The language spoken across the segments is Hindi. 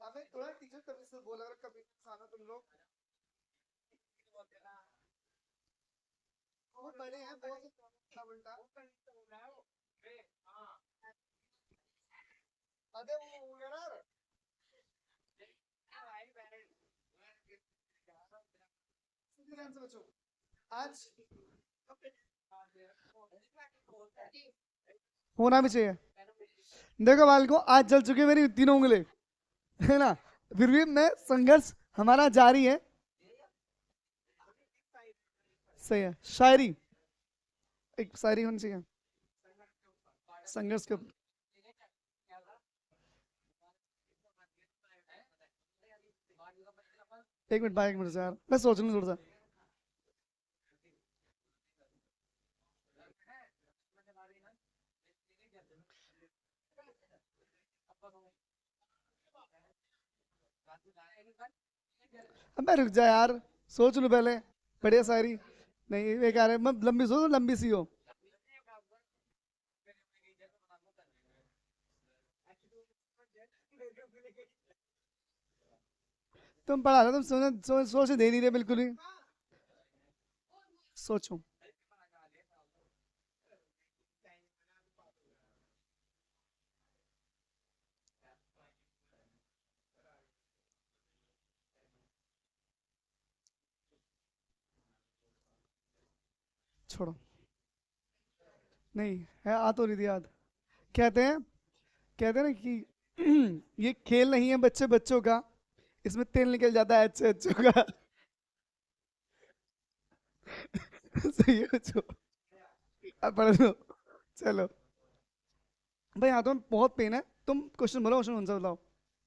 हमें थोड़ा टीचर कभी से बोला अगर कभी खाना तुम लोग बहुत बड़े हैं बहुत उल्टा उल्टा अरे वो यार सीधे ध्यान से बच्चों आज होना भी चाहिए। देखो बालको आज जल चुकी है मेरी तीनों उंगली है ना, फिर भी मैं संघर्ष हमारा जारी है। सही है शायरी, एक शायरी होनी चाहिए संघर्ष के ऊपर। एक मिनट भाई एक मिनट से यार मैं सोच लूँ थोड़ा सा। अबे रुक जा यार, सोच लूँ पहले। बढ़िया शायरी नहीं बेकार है, मैं लंबी सोच लंबी सी हो। तुम पढ़ा रहे तुम सोच दे नहीं रहे बिल्कुल ही। सोचो छोड़ो। नहीं है आ तो रही थी याद। कहते हैं, कहते हैं ना कि ये खेल नहीं है बच्चे बच्चों का, इसमें तेल निकल जाता है अच्छे अच्छों का। सही है बच्चों, अब पढ़ लो। चलो भाई हाथों में बहुत पेन है, तुम क्वेश्चन बोलो, क्वेश्चन आंसर बताओ।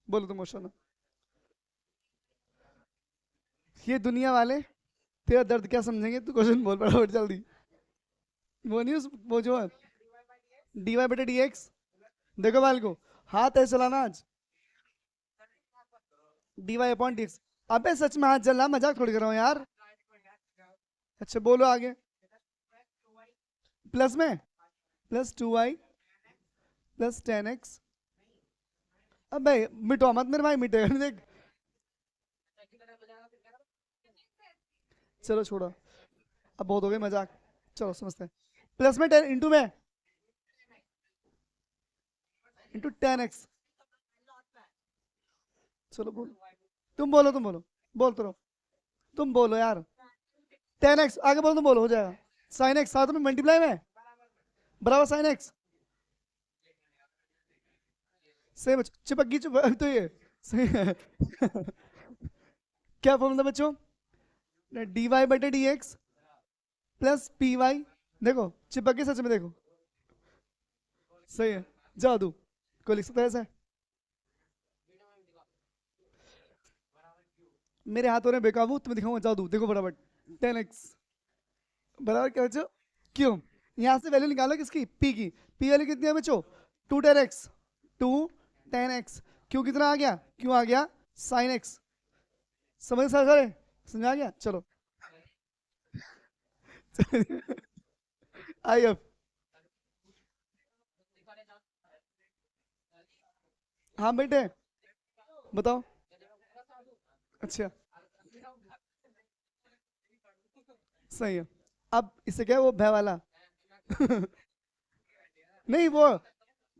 बोलो तुम क्वेश्चन। ये दुनिया वाले तेरा दर्द क्या समझेंगे, तू क्वेश्चन बोल फटाफट जल्दी। वो नहीं वो जो है डी वाई बटे डी एक्स। देखो बाल को हाथ ऐसे चलाना आज, d y upon D x. अबे सच में हाथ जल रहा, मजाक थोड़ी कर रहा हूँ यार। अच्छा बोलो आगे। प्लस में plus two y plus ten x. अब भाई मिटो मत मेरे भाई, मिटेगा नहीं देख। चलो छोड़ो, अब बहुत हो गए मजाक। चलो समझते हैं। प्लस में टेन इंटू में इंटू टेन एक्स। चलो बोलो, तुम बोलो बोलते रहो। तुम बोलो यार। टेन एक्स आगे बोलो, तुम बोलो हो जाएगा। साइन एक्स साथ में मल्टीप्लाई में बराबर साइन एक्स। सेम चिपक चिपक तो ये सही है। क्या फॉर्मूला बच्चों, डी वाई बटे d x plus p y. देखो चिपक के सच में देखो, सही है। जादू को लिख सकता है ऐसे। मेरे हाथों में बेकाबू, तुम्हें दिखाऊंगा जादू, देखो फटाफट। टेन एक्स बराबर क्या बच्चों, क्यों। यहाँ से वैल्यू निकालो किसकी, पी की। पी वैल्यू कितनी है बच्चों, two ten x. Two ten x. क्यों कितना आ गया, क्यों आ गया साइन एक्स। समझ सर, समझ आ गया चलो। I F. हाँ बेटे बताओ। अच्छा सही है। अब इससे क्या है वो भय वाला। नहीं वो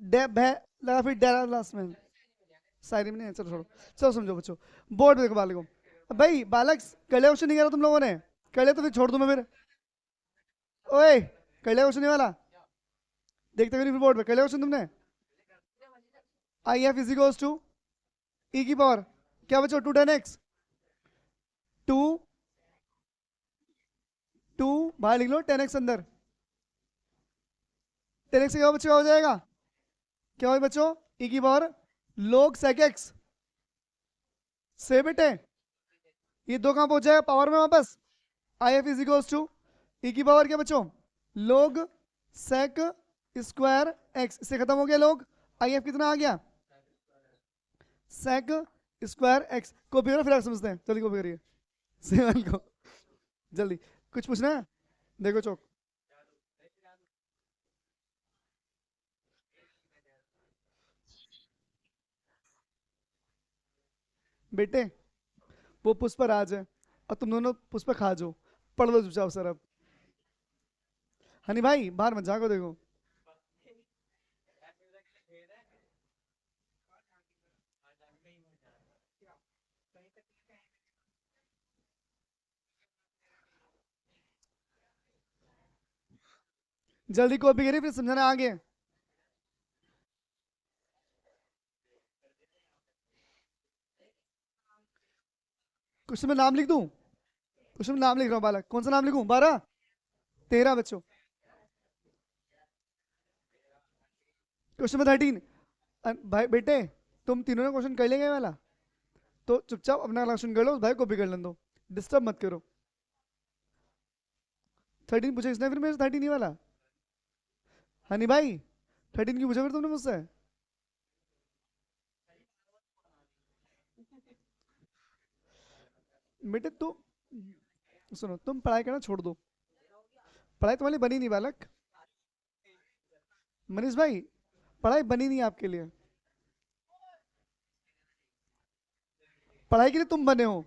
डे भय लगा फिर डेरा लास्ट में। शायरी में नहीं है, चलो छोड़ो। चलो समझो बच्चों, बोर्ड देखो बालकों। भाई बालक कले क्वेश्चन नहीं करा तुम लोगों ने, कले तो फिर छोड़ दूं मैं फिर। ओए कले क्वेश्चन नहीं वाला, देखते हुए बोर्ड पे कले क्वेश्चन तुमने। I F is equals to E की पावर क्या बच्चों, two ten x. Two two बाहर लिख लो, टेन एक्स अंदर। टेन एक्स क्या बच्चों, क्या हो जाएगा, क्या हो बच्चों, ई की पावर लोग सेक एक्स। से बेटे ये दो कहां पहुंच जाएगा पावर में वापस। I F is equals to E की पावर क्या बच्चों, लोग सेक स्क्वायर एक्स। इससे खत्म हो गया लोग, आई एफ कितना आ गया, सेक स्क्वायर एक्स। कॉपी करो फिर समझते हैं, जल्दी कॉपी करिए। सेवन को जल्दी, कुछ पूछना है देखो चौक। बेटे वो पुष्पराज है और तुम दोनों पुष्प खा जाओ। पढ़ लो चुपचाप सर अब। हनी भाई बाहर मत जाओ, देखो। जल्दी कॉपी करिए फिर समझाना आगे। क्वेश्चन में नाम लिख दूं? क्वेश्चन में नाम लिख रहा हूँ बालक, कौन सा नाम लिखूं? 12 13 बच्चों। क्वेश्चन में 13। भाई बेटे तुम तीनों ने क्वेश्चन कर लेंगे वाला, तो चुपचाप अपना क्वेश्चन कर लो, उस भाई कॉपी कर लेने दो, डिस्टर्ब मत करो। 13 पूछा इसने फिर मेरे से, 13 ही वाला। हनी भाई 13 की पूछा फिर तुमने मुझसे? बेटे तो सुनो, तुम पढ़ाई करना छोड़ दो, पढ़ाई तुम्हारी बनी नहीं बालक। मनीष भाई पढ़ाई बनी नहीं आपके लिए, पढ़ाई के लिए तुम बने हो।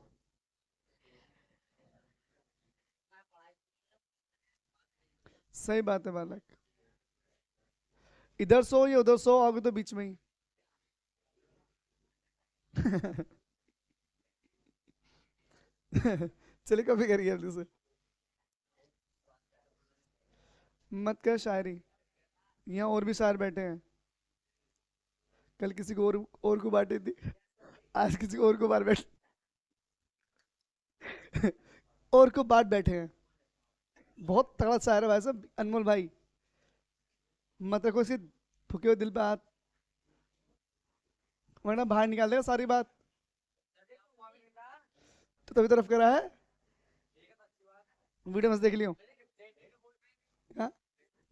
सही बात है बालक, इधर सो या उधर सो, आओगे तो बीच में ही। चलिए कभी करिए जल्दी से। मत कर शायरी, यहाँ और भी शायर बैठे हैं। कल किसी को और को बांटी थी, आज किसी को और को बार बैठ और को बांट बैठे हैं। बहुत तगड़ा शायर है भाई साहब अनमोल भाई। मत रखो इसी फुके हुए दिल पे हाथ, वरना बाहर निकाल देगा सारी बात। तो तभी तरफ करा है, वीडियो मत देख लियो। हाँ?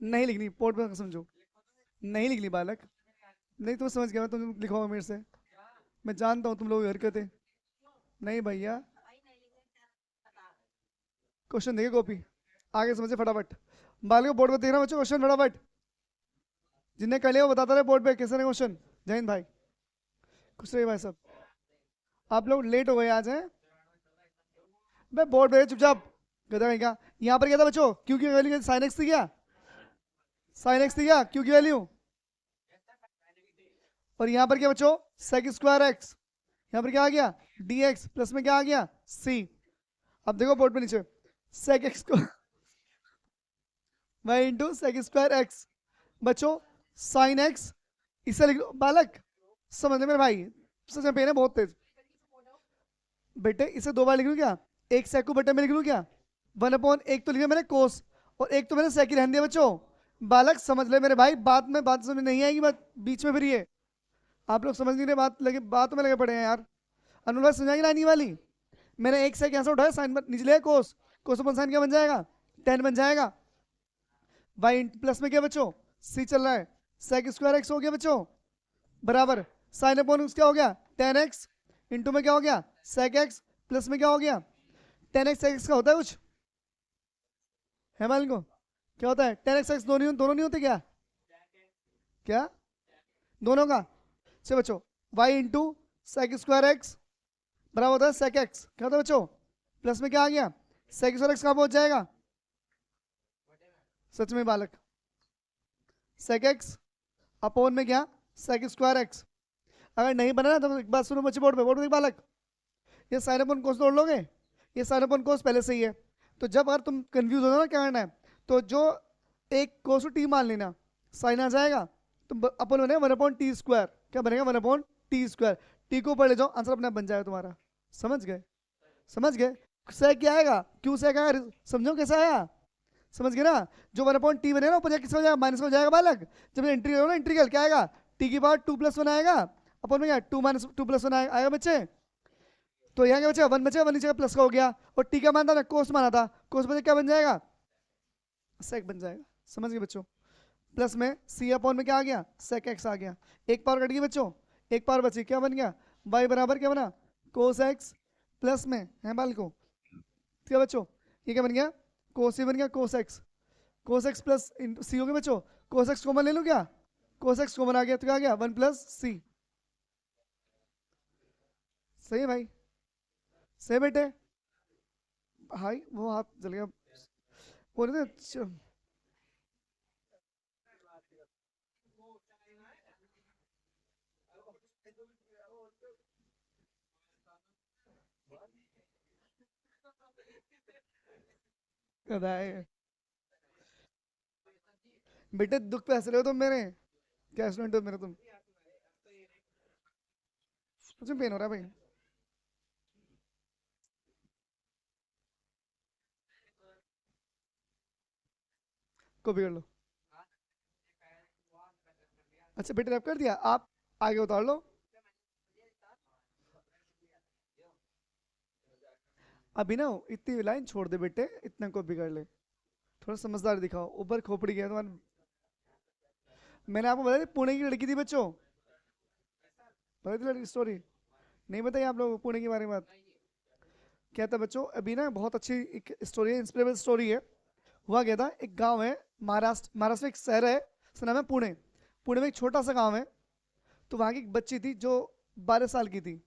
नहीं लिखनी, पोर्ट में समझो। नहीं लिख ली बालक, नहीं तुम समझ गया, तुम लिखोगे मेरे से, मैं जानता हूँ तुम लोगों की हरकतें। नहीं भैया, क्वेश्चन देखिए कॉपी, आगे समझे फटाफट। बालक बोर्ड पर देखना बच्चों, क्वेश्चन फटाफट। जिनने कर लिया वो बताता रहे बोर्ड पे कैसे क्वेश्चन। जय हिंद भाई, खुश रहिए भाई साहब। आप लोग लेट हो गए आज हैं। मैं बोर्ड पे चुपचाप, गधा कहीं का। यहाँ पर क्या था बच्चों? क्यू की वैल्यू साइन एक्स थी क्या? साइन एक्स थी क्या क्यू की वैल्यू? और यहाँ पर क्या बच्चों? Sec square x. यहाँ पर क्या आ गया? डी एक्स प्लस में क्या आ गया? सी। अब देखो बोर्ड पे नीचे, सेक एक्स को y into sec square x. बच्चों साइन एक्स, इसे लिख लो बालक, समझ ले मेरे भाई, सच में पेन है बहुत तेज। बेटे इसे दो बार लिख लूँ क्या? एक सेक को बटे में लिख लूँ क्या? 1/, एक तो लिखा मैंने कोस, और एक तो मैंने सेक ही रहने दिया बच्चों। बालक समझ ले मेरे भाई, बात में बात समझ नहीं आएगी, बात बीच में फिर ये आप लोग समझ नहीं रहे, बात लगे, बात में लगे पड़े हैं यार। अनुराग भाई समझाएंगे लाइन वाली। मैंने एक सेक यहाँ से उठाया, साइन नीचे लिया कोस, कोस अपन साइन क्या बन जाएगा? 10 बन जाएगा। वाई प्लस में क्या बच्चों? सी चल रहा है, सेक स्क्वायर एक्स हो गया बच्चों, बराबर साइन अपॉन क्या हो गया? 10x, इंटू में क्या हो गया? सेक एक्स, प्लस में क्या हो गया? 10x एक्स का होता है कुछ है मालिक को? क्या होता है? 10x एक्स दोनों दोनों नहीं होते क्या? क्या दोनों का? चलो बच्चों, y into sec square x बराबर होता है सेक एक्स, क्या होता है बच्चों? प्लस में क्या आ गया? सेक स्क्वायर एक्स कहाँ पहुंच जाएगा? सच में बालक, सेक एक्स अपॉन में क्या? Sec square x. अगर नहीं बना ना तो एक बात सुनो बच्चे, बोर्ड पे बालक, ये साइन अपॉन कोस तोड़ लोगे, ये साइन अपॉन कोस पहले से ही है, तो जब अगर तुम कंफ्यूज हो ना क्या करना है, तो जो एक कोस टी मान लेना, साइन आ जाएगा, तो अपन बनेगा 1/t²। क्या बनेगा? 1/t²। टी को ऊपर ले जाओ, आंसर अपने आप बन जाएगा तुम्हारा। समझ गए? समझ गए? सेक क्या आएगा? क्यू सेक आएगा, समझो कैसा आया? समझ गए ना? जो 1/t बनेगा ना ऊपर किस हो जाएगा? माइनस हो जाएगा बालक। जब इंटीग्रल हो ना, इंटीग्रल क्या आएगा? टी की पावर 2+1 आएगा, अपन में क्या 2 - 2+1 आएगा बच्चे। तो यहाँ क्या बचेगा? 1 बचेगा, 1 नीचे का प्लस का हो गया, और टी का मान था ना, कोस माना था, कोस बचे क्या बन जाएगा? सेक बन जाएगा। समझ गए बच्चों? प्लस में सी अपॉन में क्या आ गया? सेक एक्स आ गया। एक पावर कट गई बच्चों, एक पावर बची, क्या बन गया? वाई बराबर क्या बना? कोस एक्स प्लस में है बाल को, क्या बच्चों? ये क्या बन गया? कोस सी बन गया, cos X, cos x plus C हो गया बच्चों। कोस एक्स कॉमन ले लूँ क्या? कोस एक्स कॉमन आ गया, तो क्या आ गया? 1 + c। सही है भाई, सही बेटे। भाई वो हाथ जल गया, बोल रहे थे गधा है। बेटे दुख पे हंस रहे हो तुम मेरे, क्या स्टूडेंट हो मेरे तुम? मुझे पेन हो रहा है भाई। कॉपी कर लो। अच्छा बेटे रैप कर दिया आप, आगे उतार लो। अभी ना इतनी लाइन छोड़ दे बेटे, इतना कॉपी कर ले। थोड़ा समझदार दिखाओ, ऊपर खोपड़ी गया तुम्हारे। मैंने आपको बताया था, पुणे की लड़की थी बच्चों, बताई थी लड़की स्टोरी? नहीं बताई आप लोग पुणे के बारे में बात? क्या था बच्चों, अभी ना बहुत अच्छी एक स्टोरी है, इंस्पिरेबल स्टोरी है। हुआ क्या था, एक गांव है, महाराष्ट्र, महाराष्ट्र में एक शहर है, उसका नाम है पुणे। पुणे में एक छोटा सा गांव है। तो वहाँ की एक बच्ची थी जो 12 साल की थी।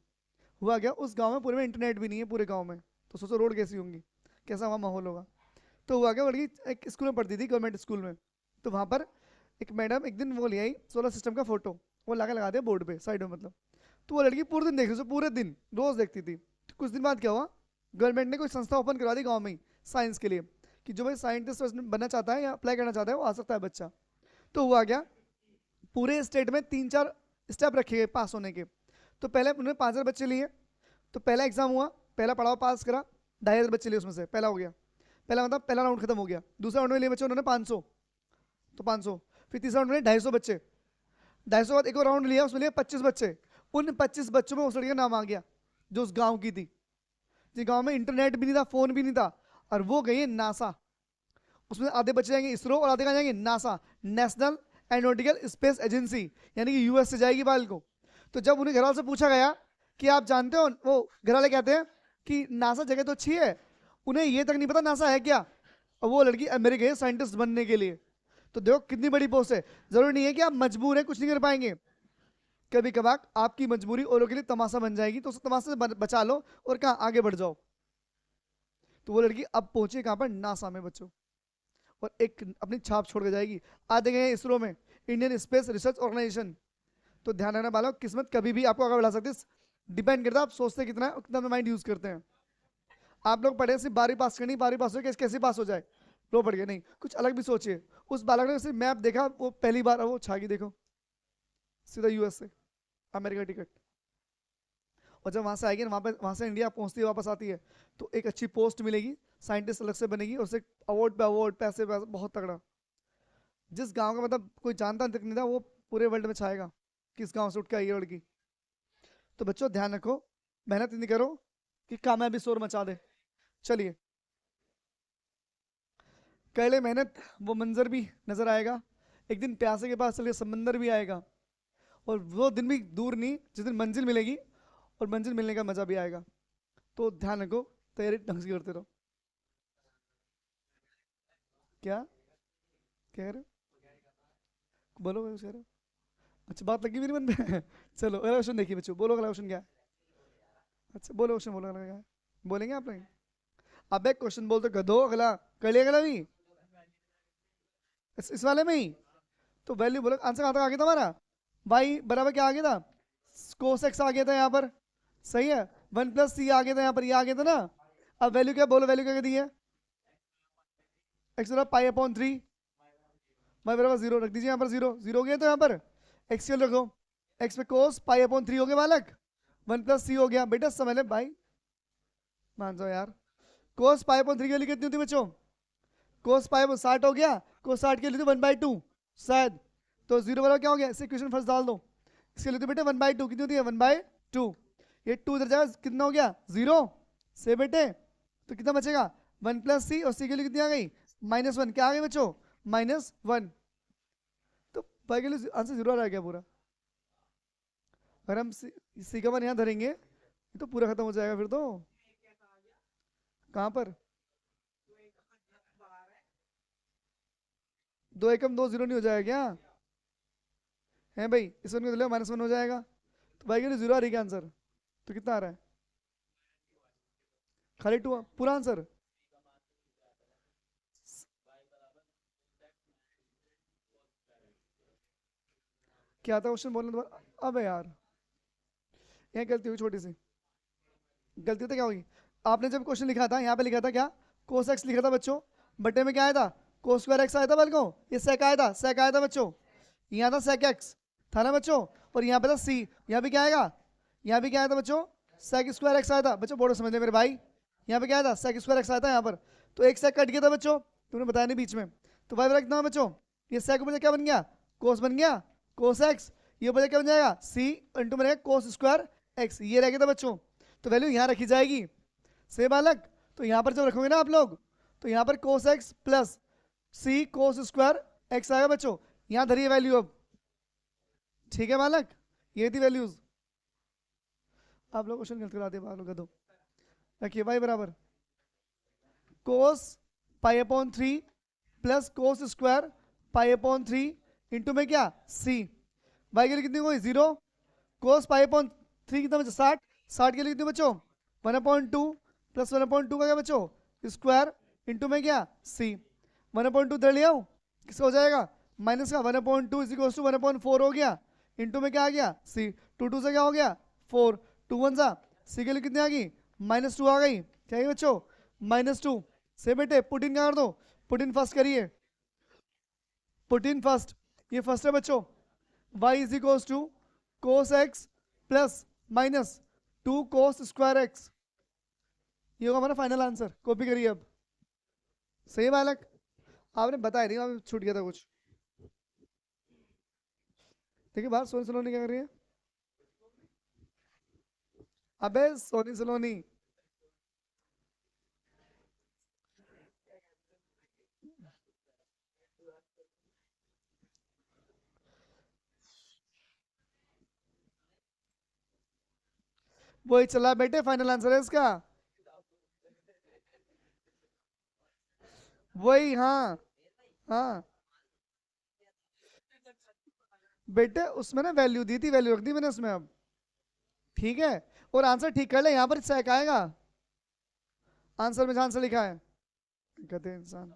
हुआ क्या, उस गांव में पूरे में इंटरनेट भी नहीं है पूरे गांव में। तो सोचो रोड कैसी होंगी, कैसा वहाँ माहौल होगा। तो हुआ क्या, वो लड़की एक स्कूल में पढ़ती थी, गवर्नमेंट स्कूल में। तो वहाँ पर एक मैडम एक दिन वो ले आई सोलर सिस्टम का फोटो, वो लगा दिया बोर्ड पे साइड में मतलब। तो वो लड़की पूरे दिन देख रही थी, पूरे दिन रोज देखती थी। तो कुछ दिन बाद क्या हुआ, गवर्नमेंट ने कोई संस्था ओपन करवा दी गाँव में ही साइंस के लिए, कि जो भाई साइंटिस्ट बनना चाहता है या अप्लाई करना चाहता है वो आ सकता है बच्चा। तो हुआ क्या, पूरे स्टेट में 3-4 स्टेप रखे गए पास होने के। तो पहले उन्होंने 5,000 बच्चे लिए। तो पहला एग्जाम हुआ, पहला पड़ाव पास करा, 2,500 बच्चे लिए उसमें से, पहला हो गया। पहला मतलब पहला राउंड खत्म हो गया। दूसरा राउंड में लिए बच्चे उन्होंने 500, तो 500। फिर तीसरा राउंड में 250 बच्चे, 250 बाद एक और राउंड लिया, उसमें लिए 25 बच्चे। उन 25 बच्चों में उस लड़की का नाम आ गया, जो उस गांव की थी, जिस गांव में इंटरनेट भी नहीं था, फोन भी नहीं था। और वो गई है नासा। उसमें आधे बच्चे जाएंगे इसरो और आधे कहाँ जाएंगे, NASA, national aeronautical space agency, यानी कि यूएस से जाएगी बाल को। तो जब उन्हें घरवालों से पूछा गया कि आप जानते हो, वो घरवाले कहते हैं कि नासा जगह तो अच्छी है, उन्हें ये तक नहीं पता नासा है क्या। और वो लड़की अमेरिका है साइंटिस्ट बनने के लिए। तो देखो कितनी बड़ी पोस्ट है। जरूरी नहीं है कि आप मजबूर हैं कुछ नहीं कर पाएंगे, कभी कभार आपकी मजबूरी औरों के लिए तमाशा बन जाएगी, तो उस तमाशा से बचा लो और कहाँ आगे बढ़ जाओ। तो वो लड़की अब पहुंची कहाँ पर, नासा में बच्चों, और एक अपनी छाप छोड़ के जाएगी। आ गए इसरो में, इंडियन स्पेस रिसर्च ऑर्गेनाइजेशन। तो ध्यान रखना बालक, किस्मत कभी भी आपको आगे बढ़ा सकती है, डिपेंड करता है आप सोचते कितना है और कितना माइंड यूज करते हैं। आप लोग पढ़े सिर्फ 12वीं पास करनी, 12वीं पास हो कैसे कैसे पास हो जाए, लो पढ़ गए नहीं, कुछ अलग भी सोचिए। उस बालक ने सिर्फ मैप देखा, वो पहली बार वो छागी देखो, सीधा यूएस से अमेरिका टिकट। और जब वहां से आएगी ना, वहां से इंडिया पहुंचती है वापस आती है, तो एक अच्छी पोस्ट मिलेगी, साइंटिस्ट अलग से बनेगी, और उसे अवार्ड पे अवार्ड, पैसे पे बहुत तगड़ा। जिस गांव का मतलब कोई जानता तक नहीं था, वो पूरे वर्ल्ड में छाएगा, किस गांव से उठ के आई है लड़की। तो बच्चों ध्यान रखो, मेहनत नहीं करो कि कामयाबी शोर मचा दे। चलिए कर ले मेहनत, वो मंजर भी नजर आएगा। एक दिन प्यासे के पास चलिए समंदर भी आएगा। और वो दिन भी दूर नहीं जिस दिन मंजिल मिलेगी, और मंजिल मिलने का मजा भी आएगा। तो ध्यान रखो, तैयारी ढंग से करते रहो। क्या कह रहे हो, बोलो क्या कह रहे हो? अच्छा बात लगी मेरी मन पे चलो अगला क्वेश्चन देखिए बच्चों, बोलो अगला क्वेश्चन क्या है। अच्छा बोलो क्वेश्चन, बोलो अगला क्या है, बोलेंगे आप लोग? अब एक क्वेश्चन बोल तो गधो, अगला कर लिया अगला भी, इस वाले में ही। तो वैल्यू बोलो, आंसर कहाँ तक आ गया था हमारा, वाई बराबर क्या आ गया था, कोस एक्स आ गया था यहाँ पर, सही है। 1 + c आ गया था यहाँ पर, ये आ गया था ना। अब वैल्यू क्या, बोलो वैल्यू क्या दी है, एक्स बराबर π/3, वाई बराबर 0 रख दीजिए यहाँ पर, 0 0 हो गया तो यहाँ पर एक्स के रखो, एक्स पे कोस π/3 हो गया बालक, 1 + c हो गया। बेटा समझ ले भाई, मान जाओ यार। कोस π/3 की वैल्यू कितनी होती है बच्चों, कोस पाई 60 हो गया, कोस 60 के लिए 1/2 शायद। तो 0 वाला क्या हो गया, इसे इक्वेशन फर्स्ट डाल दो। इसके लिए तो बेटे 1/2 कितनी होती है, 1/2। ये 2 इधर जाएगा, कितना हो गया 0 से बेटे। तो कितना बचेगा, 1 + c, और c के लिए कितनी आ गई, -1, क्या आ गई बच्चों, -1। तो पाई के लिए आंसर 0 आ गया पूरा। अगर हम सी का मान यहाँ धरेंगे तो पूरा खत्म हो जाएगा फिर तो। कहाँ पर, 2 एकम 2 0 नहीं हो जाएगा क्या, है भाई, इस वन को ले -1 हो जाएगा। तो भाई के लिए 0 आ रही है आंसर, तो कितना आ रहा है, खाली टू पूरा आंसर। क्या था क्वेश्चन, बोलने दोबारा। अबे यार, यहाँ गलती हुई छोटी सी। गलती तो क्या होगी, आपने जब क्वेश्चन लिखा था यहाँ पे लिखा था क्या, कोस एक्स लिखा था बच्चों, बटे में क्या आया था, कोस स्क्वायर एक्स आया था बल्कि, ये सेक आया था, सेक आया था बच्चों, यहाँ था सेक एक्स था ना बच्चों, और यहाँ पे था सी, यहाँ पे क्या आएगा, यहाँ पे क्या आया था बच्चों, सेक स्क्वायर एक्स आया था बच्चों, बोर्ड समझ ले मेरे भाई, यहाँ पे क्या आया था, सेक स्क्वायर एक्स आया था यहाँ पर, तो एक सेक कट गया था बच्चों, तुमने बताया नहीं बीच में, तो भाई बड़ा कितना बच्चों, ये सेक बचा क्या बन गया, कोस बन गया, कोस एक्स, ये बचा क्या बन जाएगा, सी इंटू बनेगा कोस स्क्वायर एक्स, ये रह गया था बच्चों, तो वैल्यू यहाँ रखी जाएगी, से बालक, तो यहाँ पर जब रखोगे ना आप लोग, तो यहाँ पर कोस एक्स प्लस सी कोस स्क्वायर एक्स आएगा बच्चों, यहाँ धरिए वैल्यू अब, ठीक है बालक, ये थी वैल्यूज। आप लोग क्वेश्चन गलत कराते हैं, लोग दो, रखिए भाई बराबर, cos pi upon three plus cos square pi upon three into में क्या सी, भाई के लिए कितनी हुई zero, cos pi upon three कितना बचा 60, 60 के लिए कितने बच्चों 1/2 प्लस 1/2 का क्या बच्चों स्क्वायर इंटू में क्या सी, 1/2 इधर ले आओ, किसका हो जाएगा माइनस का, 1/2 इज इक्वल टू 1/4 हो गया, इंटू में क्या आ गया सी, टू टू से क्या हो गया 4, 2 1 सा, सी के लिए कितनी आ गई -2 आ गई, क्या है बच्चों -2, से बेटे पुट इन कर दो, पुट इन फर्स्ट करिए, पुट इन फर्स्ट, ये फर्स्ट है बच्चों, y is equal to cos x plus minus 2 cos square x, ये होगा हमारा फाइनल आंसर, कॉपी करिए अब, सही बालक, आपने बताया नहीं, आप छूट गया था कुछ, देखिए बाहर सोनी सलोनी क्या कर रही है, अबे सोनी सलोनी, वही चला बेटे, फाइनल आंसर है इसका, वही हाँ, हाँ बेटे उसमें ना वैल्यू दी थी, वैल्यू रख दी मैंने उसमें अब, ठीक है, और आंसर ठीक कर ले, यहाँ पर सैक आएगा आंसर में, जहां से लिखा है, कहते हैं इंसान,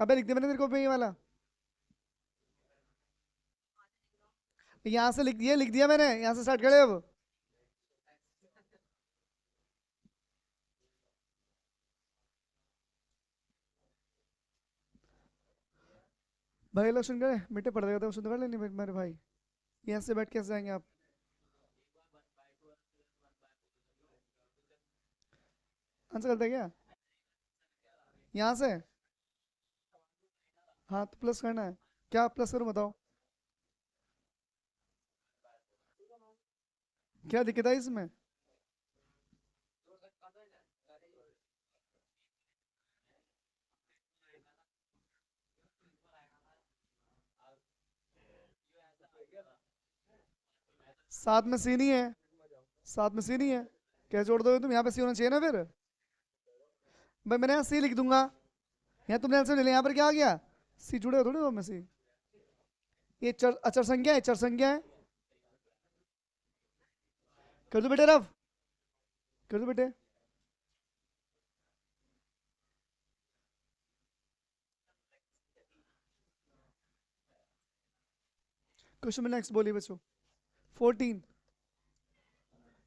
अबे लिख दिया मैंने तेरे को पे ये वाला, यहाँ से लिख दिया, लिख दिया मैंने, यहाँ से स्टार्ट करे अब, भाई लोग सुन करे बेटे पढ़ देगा तो सुन कर लेनी मेरे भाई, यहाँ से बैठ कैसे जाएंगे आप, आंसर करते क्या, यहाँ से, हाँ तो प्लस करना है, क्या प्लस करूँ बताओ, क्या दिक्कत है इसमें, साथ में सी नहीं है, साथ में सी नहीं है, क्या जोड़ दोगे तुम, यहाँ पे सी होना चाहिए ना फिर, भाई मैंने यहाँ सी लिख दूंगा, यहाँ तुमने आंसर ले लिया, यहाँ पर क्या आ गया सी, जुड़े हो थोड़ी दो में सी, ये चर अचर संख्या है, चर संख्या है, कर दो बेटे रफ, कर दो बेटे, क्वेश्चन में नेक्स्ट बोलिए बच्चों, 14,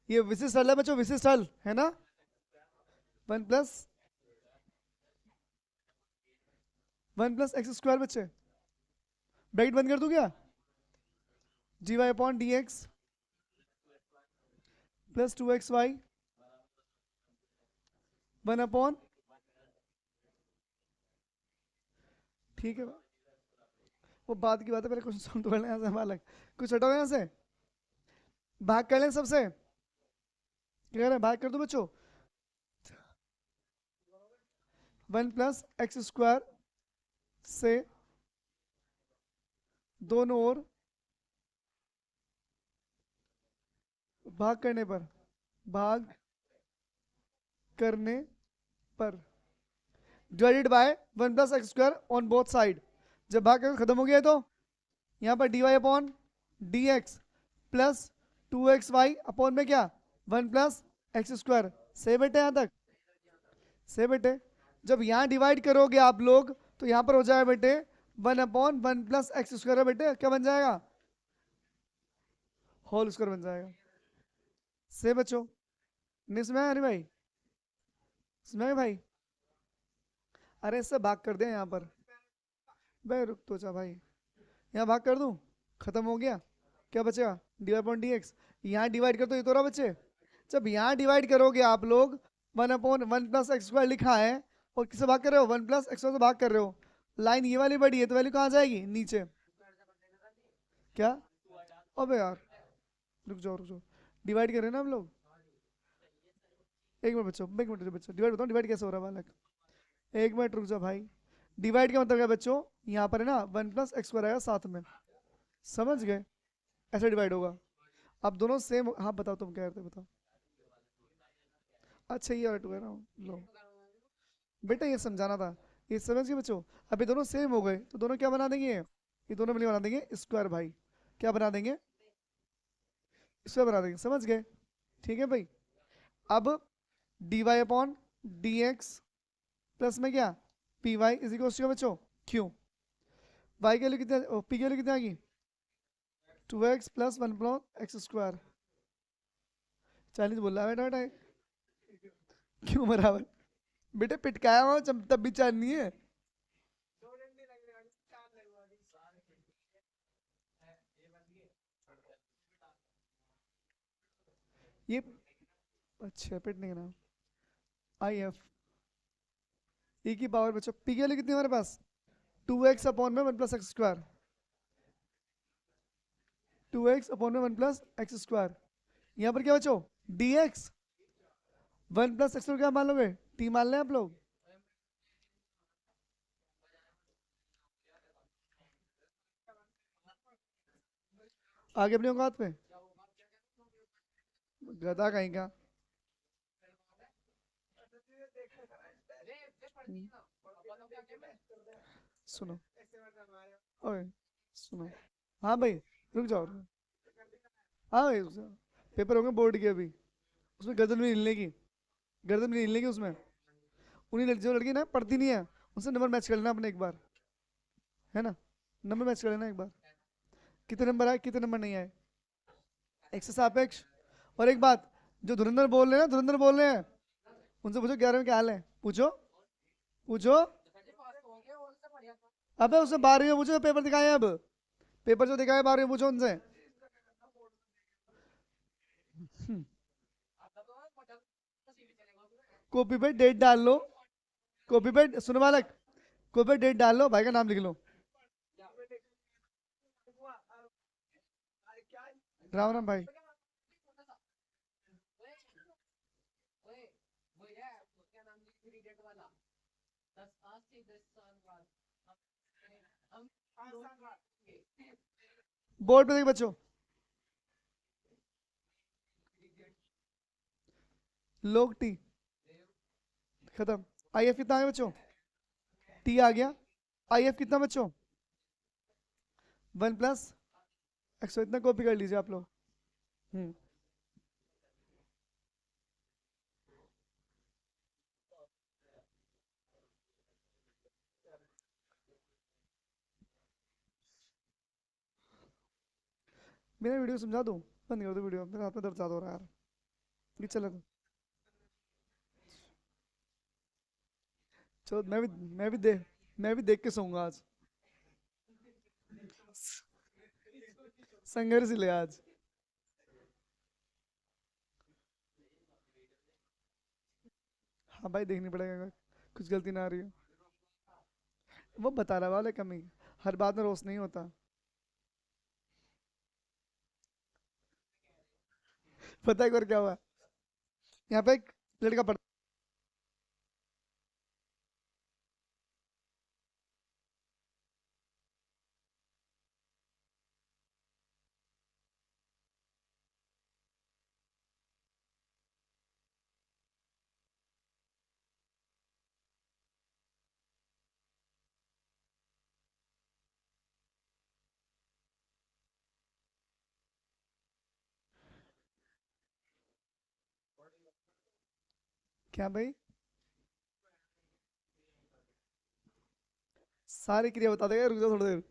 ये विशिष्ट हल है बच्चों, विशिष्ट हल है ना, 1 प्लस 1 प्लस एक्स स्क्वायर बच्चे, ब्रैकेट बंद कर दूं क्या, जी Y upon D x plus 2xy 1 upon, ठीक है, वो बात की बात है, पहले क्वेश्चन सॉल्व तो कर लें यहाँ से बालक, कुछ हटाओ यहाँ से, भाग कर लें सबसे, क्या कह रहे हैं भाग कर दो बच्चों, 1 प्लस एक्स स्क्वायर से दोनों ओर भाग करने पर, भाग करने पर divided by 1 + x² on both side. जब भाग कर खत्म हो गया तो यहाँ पर dy upon D x plus 2xy upon में क्या 1 + x²। सही बेटे यहाँ तक? सही बेटे। जब यहाँ डिवाइड करोगे आप लोग तो यहाँ पर हो जाएगा बेटे 1/1 + x² बेटे, क्या बन जाएगा? होल स्क्वायर बन जाएगा। सही बच्चों? नहीं सुना नहीं भाई? सुना भाई? अरे इससे भाग कर दे यहाँ पर। भाई रुक तो जा भाई, यहाँ भाग कर दूं, खत्म हो गया। क्या बचेगा? dy/dx। यहाँ डिवाइड कर दो, ये तो रहा बच्चे। जब यहाँ डिवाइड करोगे आप लोग 1/1 + x² लिखा है और किसे भाग कर रहे हो? 1 + x² से भाग कर रहे हो। लाइन ये वाली बड़ी है तो वैल्यू कहाँ जाएगी? नीचे। क्या? अबे यार रुक जाओ रुक जाओ, डिवाइड कर रहे हैं ना हम लोग। एक मिनट बच्चों, एक मिनट बच्चों, डिवाइड बताओ डिवाइड कैसे हो रहा है बालक। एक मिनट रुक जाओ भाई। डिवाइड का मतलब क्या बच्चों? यहाँ पर है ना 1 + x² आएगा साथ में, समझ गए? ऐसे डिवाइड होगा। अब दोनों सेम। हाँ बताओ तुम क्या करते बताओ। अच्छा ये वाला टू है ना, लो बेटा ये समझाना था, ये समझ गए बच्चों? अब ये दोनों सेम हो गए तो दोनों क्या बना देंगे? ये दोनों मिलकर बना देंगे स्क्वायर भाई। क्या बना देंगे? स्क्वायर बना देंगे, समझ गए? ठीक है भाई। अब dy/dx प्लस में क्या py = बच्चों क्यों? y के लिए कितने, p के लिए कितने आ गई? 2x + 1 + x²। चाइनीज बोल रहा है बेटा बेटा। क्यों बराबर? बेटे पिटकाया हुआ तब भी चार नहीं है। ये अच्छा पिटने का नाम IF e की पावर बच्चों p के लिए कितनी है हमारे पास? 2x अपॉन में 1 + x²। 2x अपॉन में 1 + x²। यहाँ पर क्या बच्चों? dx 1 + x² क्या मान लोगे? t मान लें आप लोग। आगे अपने औकात पे गधा कहीं का। सुनो ओए सुनो। हाँ भाई रुक जाओ। हाँ भाई पेपर होंगे बोर्ड के अभी, उसमें गर्दन भी हिलने की, गर्दन भी हिलने की उसमें। उन्हीं जो लड़की ना पढ़ती नहीं है उनसे नंबर मैच कर लेना अपने एक बार, है ना? नंबर मैच कर लेना एक बार, कितने नंबर आए कितने नंबर नहीं आए, एक से सापेक्ष। और एक बात, जो धुरंधर बोल रहे हैं ना, धुरंधर बोल रहे हैं, उनसे पूछो 11वीं क्या हाल है, पूछो पूछो। अबे उससे 12वीं में पूछो, पेपर दिखाए अब, पेपर जो दिखाए 12वीं में पूछो उनसे। कॉपी पे डेट डाल लो, कॉपी पे सुनो बालक, कॉपी पे डेट डाल लो, भाई का नाम लिख लो। राम राम भाई। बोर्ड पे देख बच्चों, लोग टी खत्म। IF कितना आ गया बच्चों? टी आ गया। IF कितना बच्चों? 1 + 100। इतना कॉपी कर लीजिए आप लोग। हम्म मेरा वीडियो समझा दूं? बंद कर दो वीडियो, मेरे हाथ में दर्द ज्यादा हो रहा है यार। ये चलो चलो, मैं भी देख के सोऊंगा आज। संघर्ष ले आज। हाँ भाई देखनी पड़ेगा अगर कुछ गलती ना आ रही हो। वो बता रहा वाले कमी, हर बात में रोस्ट नहीं होता। पता है एक बार क्या हुआ, यहाँ पे एक लड़का पढ़ क्या भाई? सारी क्रिया बता देगा, रुक जाओ थोड़ी देर।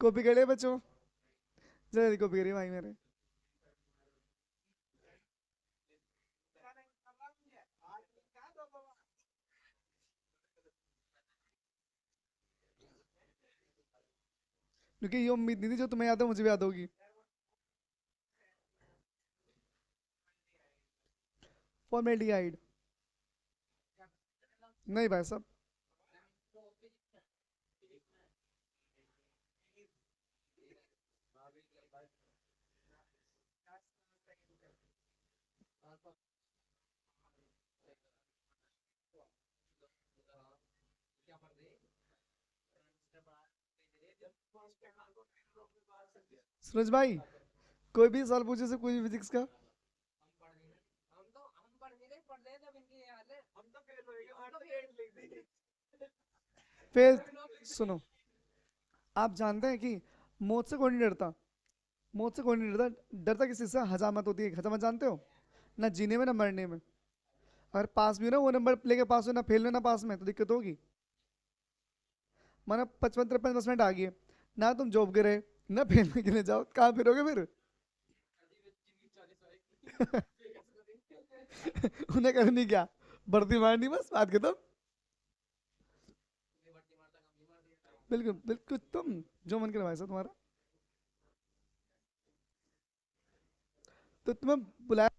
कॉपी कर लिया बच्चों? जल्दी कॉपी करिए भाई मेरे। क्योंकि ये उम्मीद नहीं थी जो तुम्हें याद है मुझे भी याद होगी। फॉर्मेलिटीहाइड। नहीं भाई साहब। सूरज भाई, कोई भी सवाल पूछे से, कोई भी फिजिक्स का। फिर सुनो, आप जानते हैं कि मौत से कौन नहीं डरता? मौत से कौन नहीं डरता? डरता किसी से? हजामत होती है, हजामत जानते हो? ना जीने में ना मरने में। अगर पास भी हो ना, वो नंबर लेके पास हो ना, फेल हो ना पास में, तो दिक्कत होगी। माना 55-53% आ गए, ना तुम जॉब करे ना फेल के लिए जाओ, कहाँ फिरोगे फिर? उन्हें करनी क्या? भर्ती मारनी, बस बात खत्म। बिल्कुल बिल्कुल, तुम जो मन करे भाई साहब तुम्हारा। तो तुम्हें बुलाया।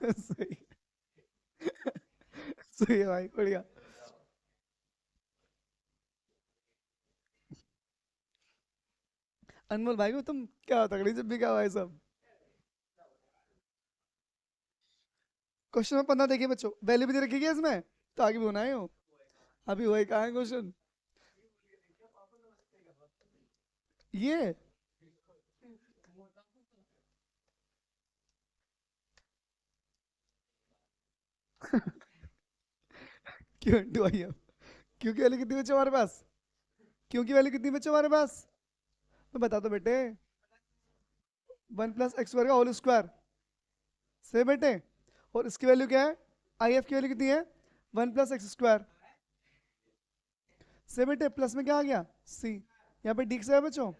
सही। सही है भाई, बढ़िया। अनमोल भाई को तुम क्या तगड़ी जब भी क्या भाई साहब। क्वेश्चन में 15 देखिए बच्चों, वैल्यू भी दे रखी है इसमें, तो आगे भी बनाए हो। अभी वही कहा है क्वेश्चन। ये क्यों डू आई एम? क्योंकि वैल्यू कितनी बच्चे हमारे पास? क्योंकि वैल्यू कितनी बच्चे हमारे पास? तो बता दो बेटे। 1 + x² का होल स्क्वायर। से बेटे। और इसकी वैल्यू क्या है? आई एफ की वैल्यू कितनी है? 1 + x²। से बेटे, प्लस में क्या आ गया? सी। यहाँ पे डी से है बच्चों।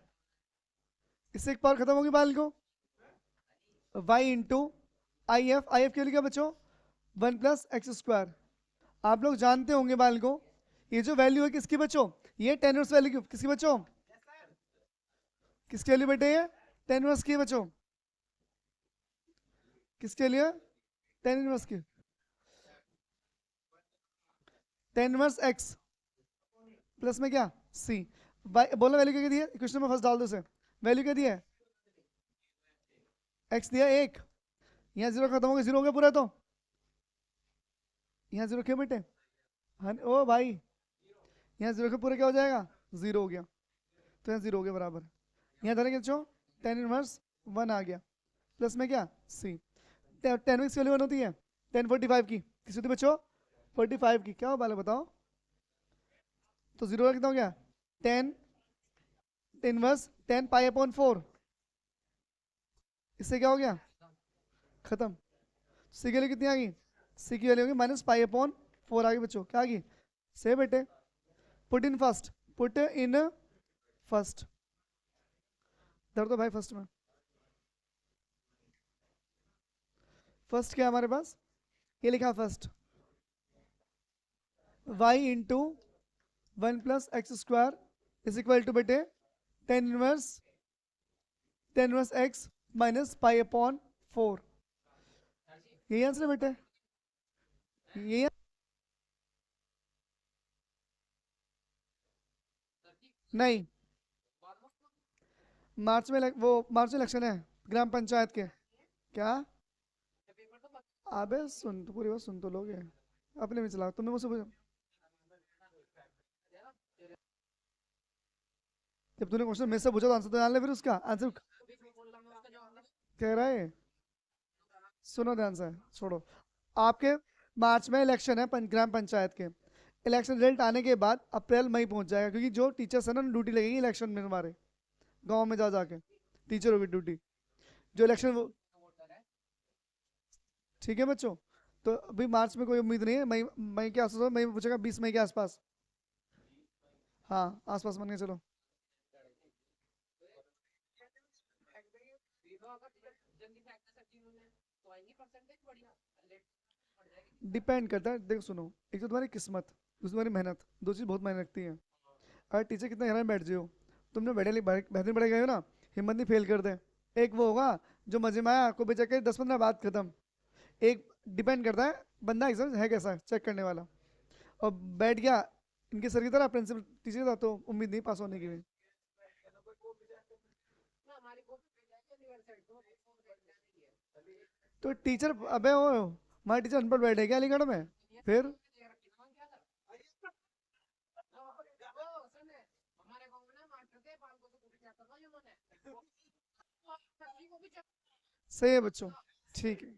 इससे एक पावर खत्म होगी बाल को। y × आई एफ की वैल्यू क्या बच्चों? 1 + x²। आप लोग जानते होंगे बाल को, ये जो वैल्यू है किसकी बच्चों? ये टेन इनवर्स वैल्यू किसकी बच्चों? किसके वैल्यू बेटे? ये टेन इनवर्स की है बच्चों। किसके लिए? टेन इनवर्स की। टेन इनवर्स एक्स प्लस में क्या? सी। बोलो वैल्यू क्या दी है, क्वेश्चन में फर्स्ट डाल दो उसे। वैल्यू क्या दी है? एक्स दिया एक। यहाँ जीरो खत्म हो गया, जीरो हो गया पूरा तो। यहाँ जीरो क्यों बेटे? हाँ ओ भाई, यहाँ जीरो के पूरा क्या हो जाएगा? जीरो हो गया। तो यहाँ जीरो हो गया बराबर। यहाँ था बच्चों, टेन इनवर्स वन आ गया। प्लस में क्या? सी। टेन की वैल्यू वन होती है। 10/45 की किस होती है बच्चों? 45 की। क्या हो बाले बताओ? तो जीरो का कितना हो गया? 10 इनवर्स 10 पाई/4। इससे क्या हो गया? खत्म। सी की वैल्यू कितनी आ गई? सी की वैल्यू होगी -पाई/4 आ गई बच्चों। क्या आ गई? से बेटे, put in first. Put in first. धर दो भाई फर्स्ट में। फर्स्ट क्या है हमारे पास? ये लिखा first, y × 1 + x² is equal to बेटे टेन इनवर्स एक्स -पाई/4। यही आंसर है बेटे। यही। नहीं, वो मार्च में इलेक्शन है, ग्राम पंचायत के। क्या? अबे सुन तो, पूरी बात सुन तो लोगे। अपने में चला, तुमने मुझसे पूछा। जब तूने क्वेश्चन मेरे से पूछा तो आंसर तो जान ले, फिर उसका आंसर कह रहा है। सुनो ध्यान से, छोड़ो। आपके मार्च में इलेक्शन है ग्राम पंचायत के। इलेक्शन रिजल्ट आने के बाद अप्रैल मई पहुंच जाएगा, क्योंकि जो टीचर्स है ना ड्यूटी लगेगी इलेक्शन में हमारे गांव में जा जाके, टीचरों की ड्यूटी, जो इलेक्शन। ठीक है बच्चों, तो अभी मार्च में कोई उम्मीद नहीं है, मई मई के आसपास, मई में पूछेगा 20 मई के आसपास। हाँ आसपास मान के चलो। डिपेंड करता है, देखो सुनो, एक तो तुम्हारी किस्मत, दूसरी तुम्हारी मेहनत, दो चीज़ बहुत मायने रखती है। अगर टीचर कितना हैरान बैठ जाओ, तुमने बेहतरीन पढ़ाई गए हो ना, हिम्मत नहीं फेल कर दे। एक वो होगा जो मजे में आया, आपको बेचा के 10-15 बात खत्म। एक डिपेंड करता है बंदा एग्जाम है कैसा चेक करने वाला, और बैठ गया इनके सर की तरह प्रिंसिपल टीचर था, तो उम्मीद नहीं पास होने की भी। तो टीचर, अबे वो हमारे टीचर अनपढ़ बैठे क्या अलीगढ़ में? फिर सही है बच्चों। ठीक है।